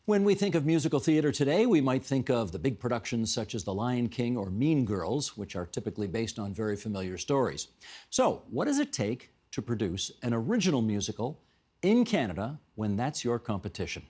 When we think of musical theater today, we might think of the big productions such as The Lion King or Mean Girls, which are typically based on very familiar stories. So, what does it take to produce an original musical in Canada when that's your competition?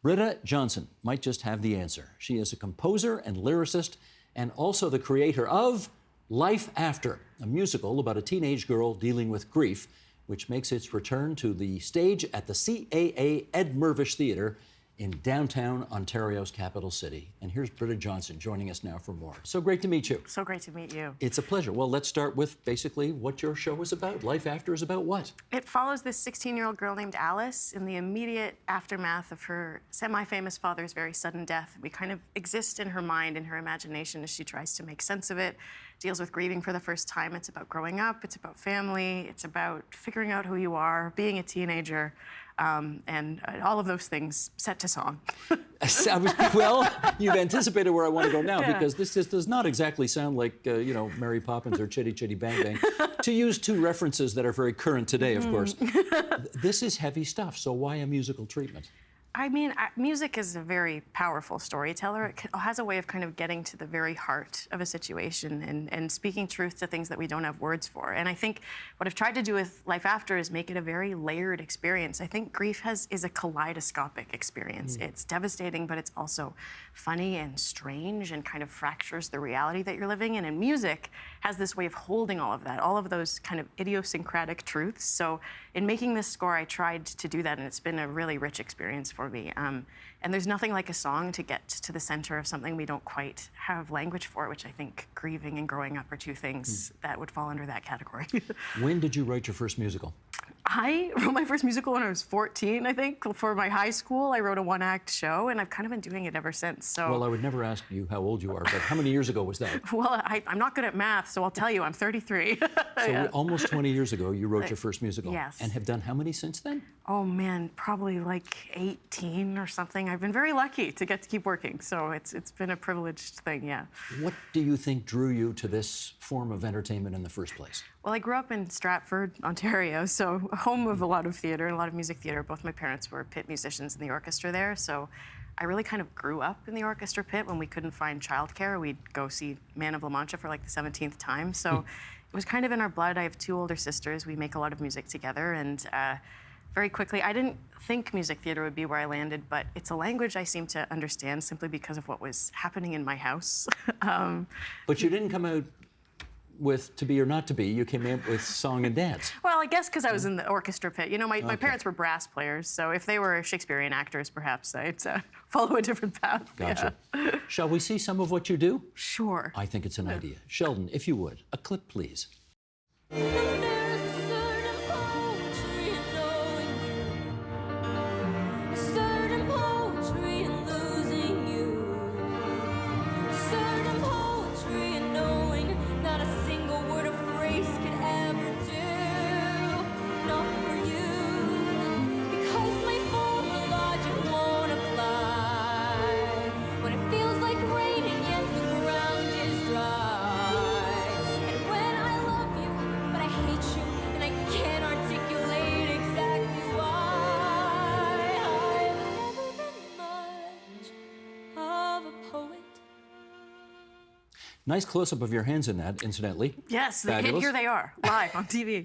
Britta Johnson might just have the answer. She is a composer and lyricist and also the creator of Life After, a musical about a teenage girl dealing with grief, which makes its return to the stage at the CAA Ed Mirvish Theatre in downtown Ontario's capital city. And here's Britta Johnson joining us now for more. So great to meet you. So great to meet you. It's a pleasure. Well, let's start with basically what your show is about. Life After is about what? It follows this 16-year-old girl named Alice in the immediate aftermath of her semi-famous father's very sudden death. We kind of exist in her mind, in her imagination, as she tries to make sense of it, deals with grieving for the first time. It's about growing up, it's about family, it's about figuring out who you are, being a teenager, and all of those things set to song. Well, you've anticipated where I want to go now, Yeah. because this does not exactly sound like, Mary Poppins or Chitty Chitty Bang Bang, to use two references that are very current today, of course. This is heavy stuff, so why a musical treatment? I mean, music is a very powerful storyteller. It has a way of kind of getting to the very heart of a situation and speaking truth to things that we don't have words for. And I think what I've tried to do with Life After is make it a very layered experience. I think grief is a kaleidoscopic experience. It's devastating, but it's also funny and strange and kind of fractures the reality that you're living in. And music has this way of holding all of that, all of those kind of idiosyncratic truths. So in making this score, I tried to do that, and it's been a really rich experience for me. And there's nothing like a song to get to the center of something we don't quite have language for, which I think grieving and growing up are two things that would fall under that category. When did you write your first musical? I wrote my first musical when I was 14, I think. For my high school, I wrote a one-act show, and I've kind of been doing it ever since. So, Well, I would never ask you how old you are, but how many years ago was that? well, I'm not good at math, so I'll tell you, I'm 33. So almost 20 years ago, you wrote your first musical. Yes. And have done how many since then? Oh man, probably like 18 or something. I've been very lucky to get to keep working, so it's been a privileged thing, yeah. What do you think drew you to this form of entertainment in the first place? Well, I grew up in Stratford, Ontario, so home of a lot of theater and a lot of music theater. Both my parents were pit musicians in the orchestra there, so I really kind of grew up in the orchestra pit. When we couldn't find childcare, we'd go see Man of La Mancha for like the 17th time. So it was kind of in our blood. I have two older sisters. We make a lot of music together, and very quickly, I didn't think music theater would be where I landed, but it's a language I seem to understand simply because of what was happening in my house. But you didn't come out with To Be or Not to Be, you came out with Song and Dance. Well, I guess because I was in the orchestra pit. You know, my parents were brass players, so if they were Shakespearean actors, perhaps I'd follow a different path. Gotcha. Yeah. Shall we see some of what you do? Sure. I think it's an idea. Sheldon, if you would, a clip, please. Nice close-up of your hands in that, incidentally. Yes, Fabulous. here they are, live on TV.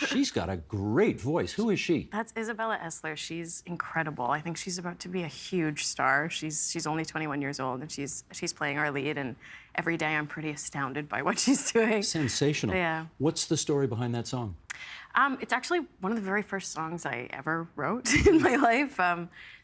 She's got a great voice. Who is she? That's Isabella Essler. She's incredible. I think she's about to be a huge star. She's only 21 years old, and she's playing our lead, and every day I'm pretty astounded by what she's doing. Sensational. Yeah. What's the story behind that song? It's actually one of the very first songs I ever wrote in my life.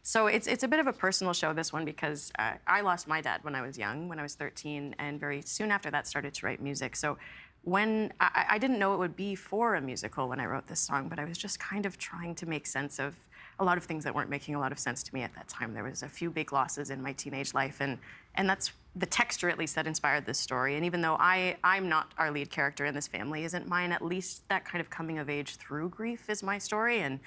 So it's a bit of a personal show, this one, because I lost my dad when I was young, when I was 13, and very soon after that started to write music. So when I didn't know it would be for a musical when I wrote this song, but I was just kind of trying to make sense of a lot of things that weren't making a lot of sense to me at that time. There was a few big losses in my teenage life, and that's the texture, at least, that inspired this story. And even though I'm not our lead character in this family, isn't mine, at least that kind of coming of age through grief is my story. And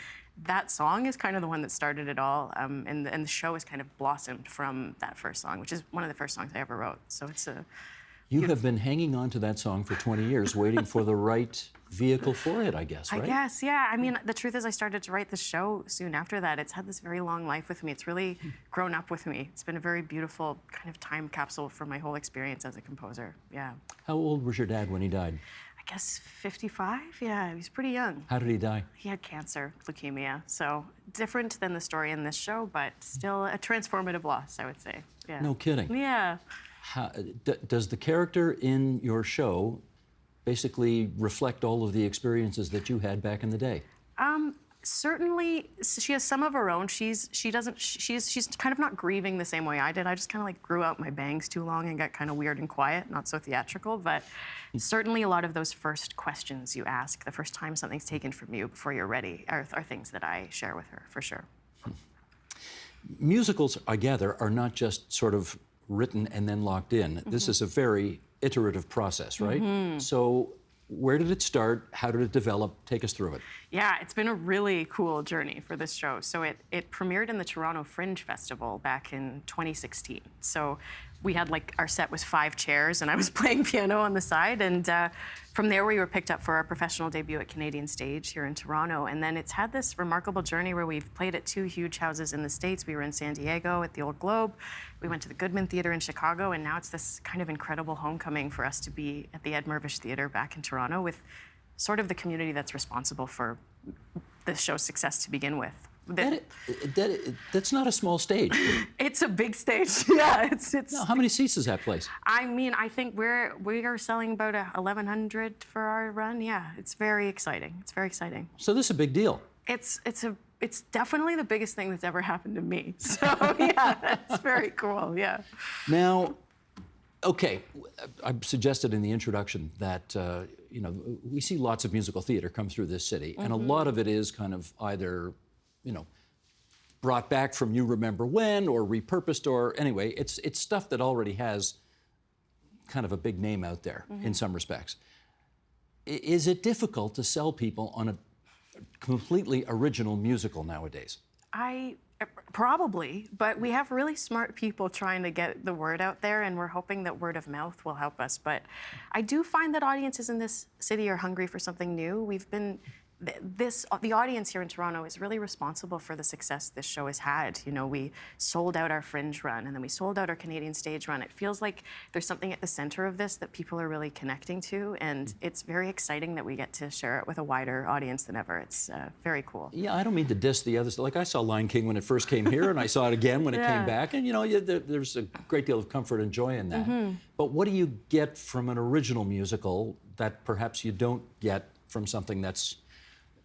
that song is kind of the one that started it all. And the show has kind of blossomed from that first song, which is one of the first songs I ever wrote. So it's a You have been hanging on to that song for 20 years, waiting for the right vehicle for it, I guess, right? I guess, yeah. I mean, the truth is I started to write the show soon after that. It's had this very long life with me. It's really grown up with me. It's been a very beautiful kind of time capsule for my whole experience as a composer, yeah. How old was your dad when he died? I guess 55, yeah, he was pretty young. How did he die? He had cancer, leukemia, so different than the story in this show, but still a transformative loss, I would say, yeah. No kidding. Yeah. Does the character in your show basically reflect all of the experiences that you had back in the day? Certainly, she has some of her own. She's kind of not grieving the same way I did. I just kind of like grew out my bangs too long and got kind of weird and quiet, not so theatrical. But certainly, a lot of those first questions you ask, the first time something's taken from you before you're ready, are things that I share with her for sure. Musicals, I gather, are not just sort of written and then locked in. This is a very iterative process, right? So where did it start? How did it develop? Take us through it. Yeah, it's been a really cool journey for this show. So it premiered in the Toronto Fringe Festival back in 2016. So we had our set was 5 chairs and I was playing piano on the side. And from there we were picked up for our professional debut at Canadian Stage here in Toronto. And then it's had this remarkable journey where we've played at 2 huge houses in the States. We were in San Diego at the Old Globe. We went to the Goodman Theatre in Chicago. And now it's this kind of incredible homecoming for us to be at the Ed Mirvish Theatre back in Toronto with sort of the community that's responsible for the show's success to begin with. That's not a small stage. It's a big stage. Yeah, it's. Now, how many seats does that place? I mean, I think we are selling about 1,100 for our run. Yeah, it's very exciting. It's very exciting. So this is a big deal. It's definitely the biggest thing that's ever happened to me. So yeah, it's very cool. Yeah. Now, okay, I suggested in the introduction that we see lots of musical theater come through this city, and a lot of it is kind of either brought back from you remember when, or repurposed, or anyway, it's stuff that already has kind of a big name out there in some respects. Is it difficult to sell people on a completely original musical nowadays? Probably, but we have really smart people trying to get the word out there, and we're hoping that word of mouth will help us. But I do find that audiences in this city are hungry for something new. The audience here in Toronto is really responsible for the success this show has had. We sold out our Fringe run, and then we sold out our Canadian Stage run. It feels like there's something at the center of this that people are really connecting to, and it's very exciting that we get to share it with a wider audience than ever. It's very cool. Yeah, I don't mean to diss the others. Like, I saw Lion King when it first came here, and I saw it again when it came back, and there's a great deal of comfort and joy in that. But what do you get from an original musical that perhaps you don't get from something that's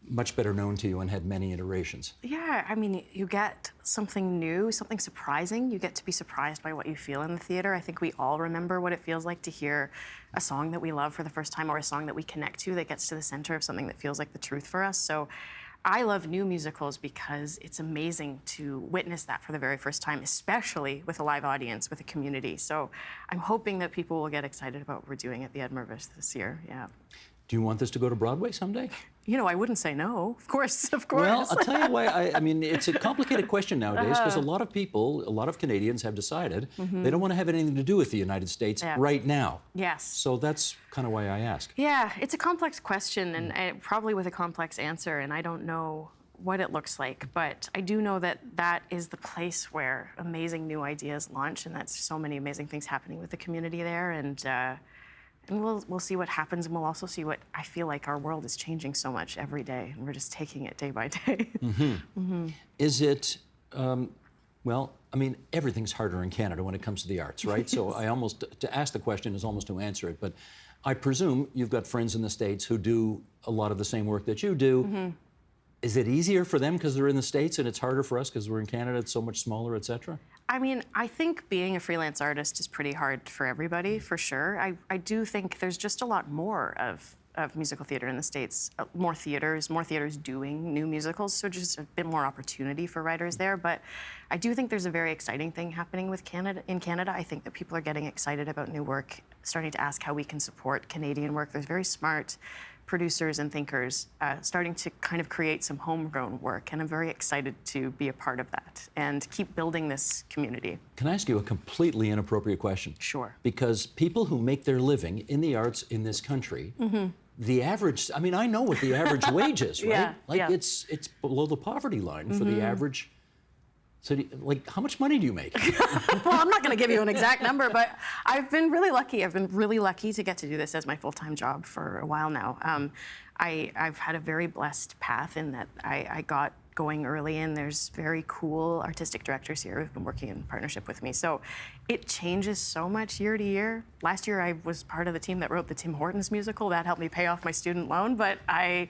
much better known to you and had many iterations? Yeah, I mean, you get something new, something surprising. You get to be surprised by what you feel in the theater. I think we all remember what it feels like to hear a song that we love for the first time, or a song that we connect to that gets to the center of something that feels like the truth for us. So I love new musicals because it's amazing to witness that for the very first time, especially with a live audience, with a community. So I'm hoping that people will get excited about what we're doing at the Ed Mirvish this year, yeah. Do you want this to go to Broadway someday? I wouldn't say no. Of course, of course. Well, I'll tell you why. I mean, it's a complicated question nowadays because a lot of Canadians have decided they don't want to have anything to do with the United States right now. Yes. So that's kind of why I ask. Yeah, it's a complex question and probably with a complex answer, and I don't know what it looks like, but I do know that that is the place where amazing new ideas launch, and that's so many amazing things happening with the community there, and we'll see what happens, and we'll also see what I feel like our world is changing so much every day, and we're just taking it day by day. Is it, well, I mean, everything's harder in Canada when it comes to the arts, right? So to ask the question is almost to answer it, but I presume you've got friends in the States who do a lot of the same work that you do. Is it easier for them because they're in the States and it's harder for us because we're in Canada, it's so much smaller, et cetera? I mean, I think being a freelance artist is pretty hard for everybody, for sure. I do think there's just a lot more of musical theater in the States, more theaters doing new musicals, so just a bit more opportunity for writers there. But I do think there's a very exciting thing happening with in Canada. I think that people are getting excited about new work, starting to ask how we can support Canadian work. There's very smart producers and thinkers starting to kind of create some homegrown work. And I'm very excited to be a part of that and keep building this community. Can I ask you a completely inappropriate question? Sure. Because people who make their living in the arts in this country, the average, I mean, I know what the average wage is, right? Yeah, like yeah. it's below the poverty line for the average. So, like, how much money do you make? Well, I'm not going to give you an exact number, but I've been really lucky. I've been really lucky to get to do this as my full-time job for a while now. I've had a very blessed path in that I got going early, and there's very cool artistic directors here who've been working in partnership with me. So it changes so much year to year. Last year, I was part of the team that wrote the Tim Hortons musical. That helped me pay off my student loan. But I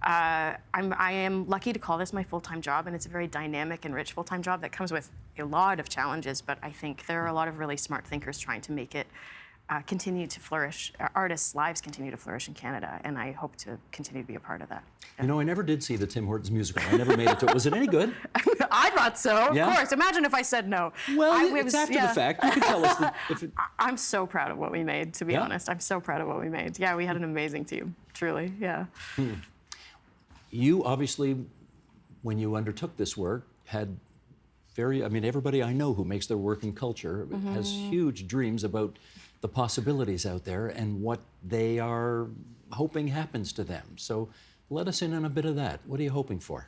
am lucky to call this my full-time job, and it's a very dynamic and rich full-time job that comes with a lot of challenges. But I think there are a lot of really smart thinkers trying to make it continue to flourish. Artists' lives continue to flourish in Canada, and I hope to continue to be a part of that. You know, I never did see the Tim Hortons musical. I never made it to it. Was it any good? I thought so, Yeah? of course. Imagine if I said no. Well, it's after the fact. You can tell us if it... I'm so proud of what we made, to be Yeah? honest. I'm so proud of what we made. Yeah, we had an amazing team, truly, yeah. You obviously, when you undertook this work, had I mean, everybody I know who makes their work in culture has huge dreams about the possibilities out there and what they are hoping happens to them. So let us in on a bit of that. What are you hoping for?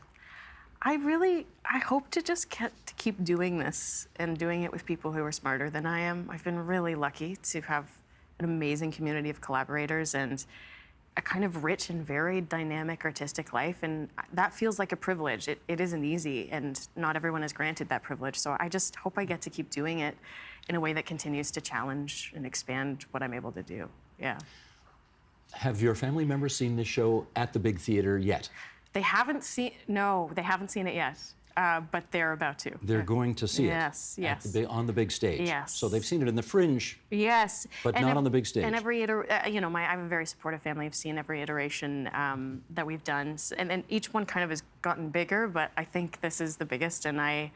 I hope to just to keep doing this and doing it with people who are smarter than I am. I've been really lucky to have an amazing community of collaborators and a kind of rich and varied dynamic artistic life, and that feels like a privilege. It isn't easy, and not everyone is granted that privilege, so I just hope I get to keep doing it in a way that continues to challenge and expand what I'm able to do, yeah. Have your family members seen this show at the big theater yet? They haven't seen it yet, but they're about to. They're going to see yes, it yes. on the big stage. Yes. So they've seen it in the Fringe, yes, but not on the big stage. And every I have a very supportive family. I've seen every iteration that we've done, and each one kind of has gotten bigger. But I think this is the biggest, and I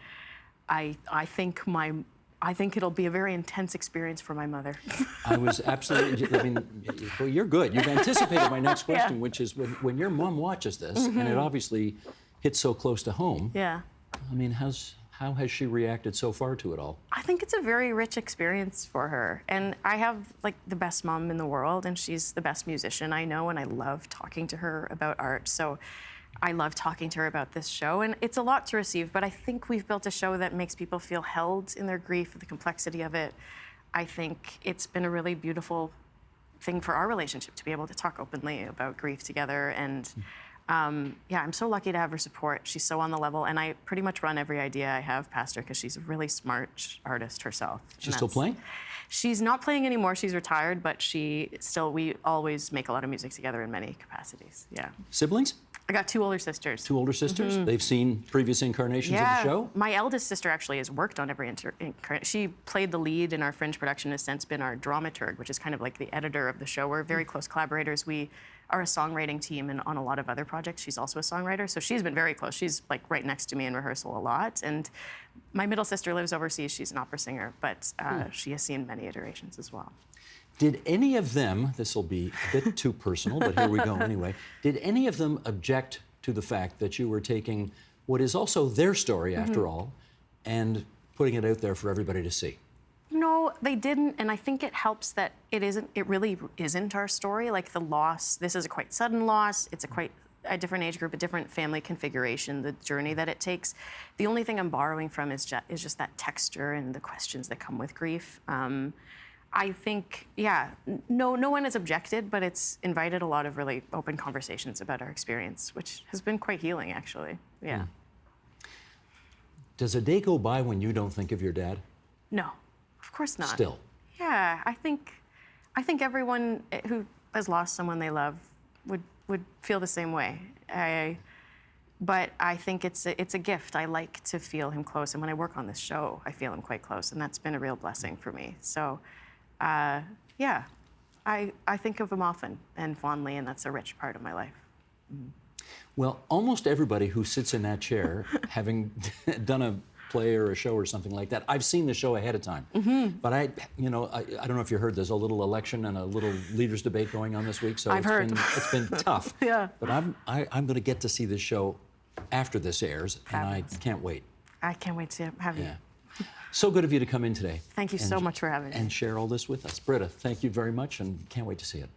think it'll be a very intense experience for my mother. I was absolutely, I mean, well, you're good. You've anticipated my next question, Yeah. which is when your mom watches this, and it obviously hits so close to home, Yeah. I mean, how has she reacted so far to it all? I think it's a very rich experience for her. And I have like the best mom in the world, and she's the best musician I know, and I love talking to her about art. So I love talking to her about this show, and it's a lot to receive, but I think we've built a show that makes people feel held in their grief, the complexity of it. I think it's been a really beautiful thing for our relationship to be able to talk openly about grief together, and I'm so lucky to have her support. She's so on the level, and I pretty much run every idea I have past her because she's a really smart artist herself. She's still playing? She's not playing anymore. She's retired, but we always make a lot of music together in many capacities. Yeah. Siblings? I got two older sisters. Two older sisters? They've seen previous incarnations of the show? My eldest sister actually has worked on every incarnation. She played the lead in our Fringe production, has since been our dramaturg, which is kind of like the editor of the show. We're very close collaborators. We are a songwriting team, and on a lot of other projects, she's also a songwriter. So she's been very close. She's like right next to me in rehearsal a lot. And my middle sister lives overseas. She's an opera singer, but she has seen many iterations as well. Did any of them, this will be a bit too personal, but here we go anyway, did any of them object to the fact that you were taking what is also their story, after all, and putting it out there for everybody to see? No, they didn't, and I think it helps that it really isn't our story. Like the loss, this is a quite sudden loss. It's a different age group, a different family configuration, the journey that it takes. The only thing I'm borrowing from is just that texture and the questions that come with grief. I think, no one has objected, but it's invited a lot of really open conversations about our experience, which has been quite healing, actually. Yeah. Does a day go by when you don't think of your dad? No, of course not. Still? Yeah, I think everyone who has lost someone they love would feel the same way. But I think it's a gift. I like to feel him close, and when I work on this show, I feel him quite close, and that's been a real blessing for me. So. I think of him often and fondly, and that's a rich part of my life. Well, almost everybody who sits in that chair, having done a play or a show or something like that. I've seen the show ahead of time, but I don't know if you heard. There's a little election and a little leaders debate going on this week, so I've heard. It's been tough. Yeah. But I'm going to get to see this show after this airs, Fabulous. and I can't wait. I can't wait to have you. Yeah. So good of you to come in today. Thank you so much for having me. And share all this with us. Britta, thank you very much, and can't wait to see it.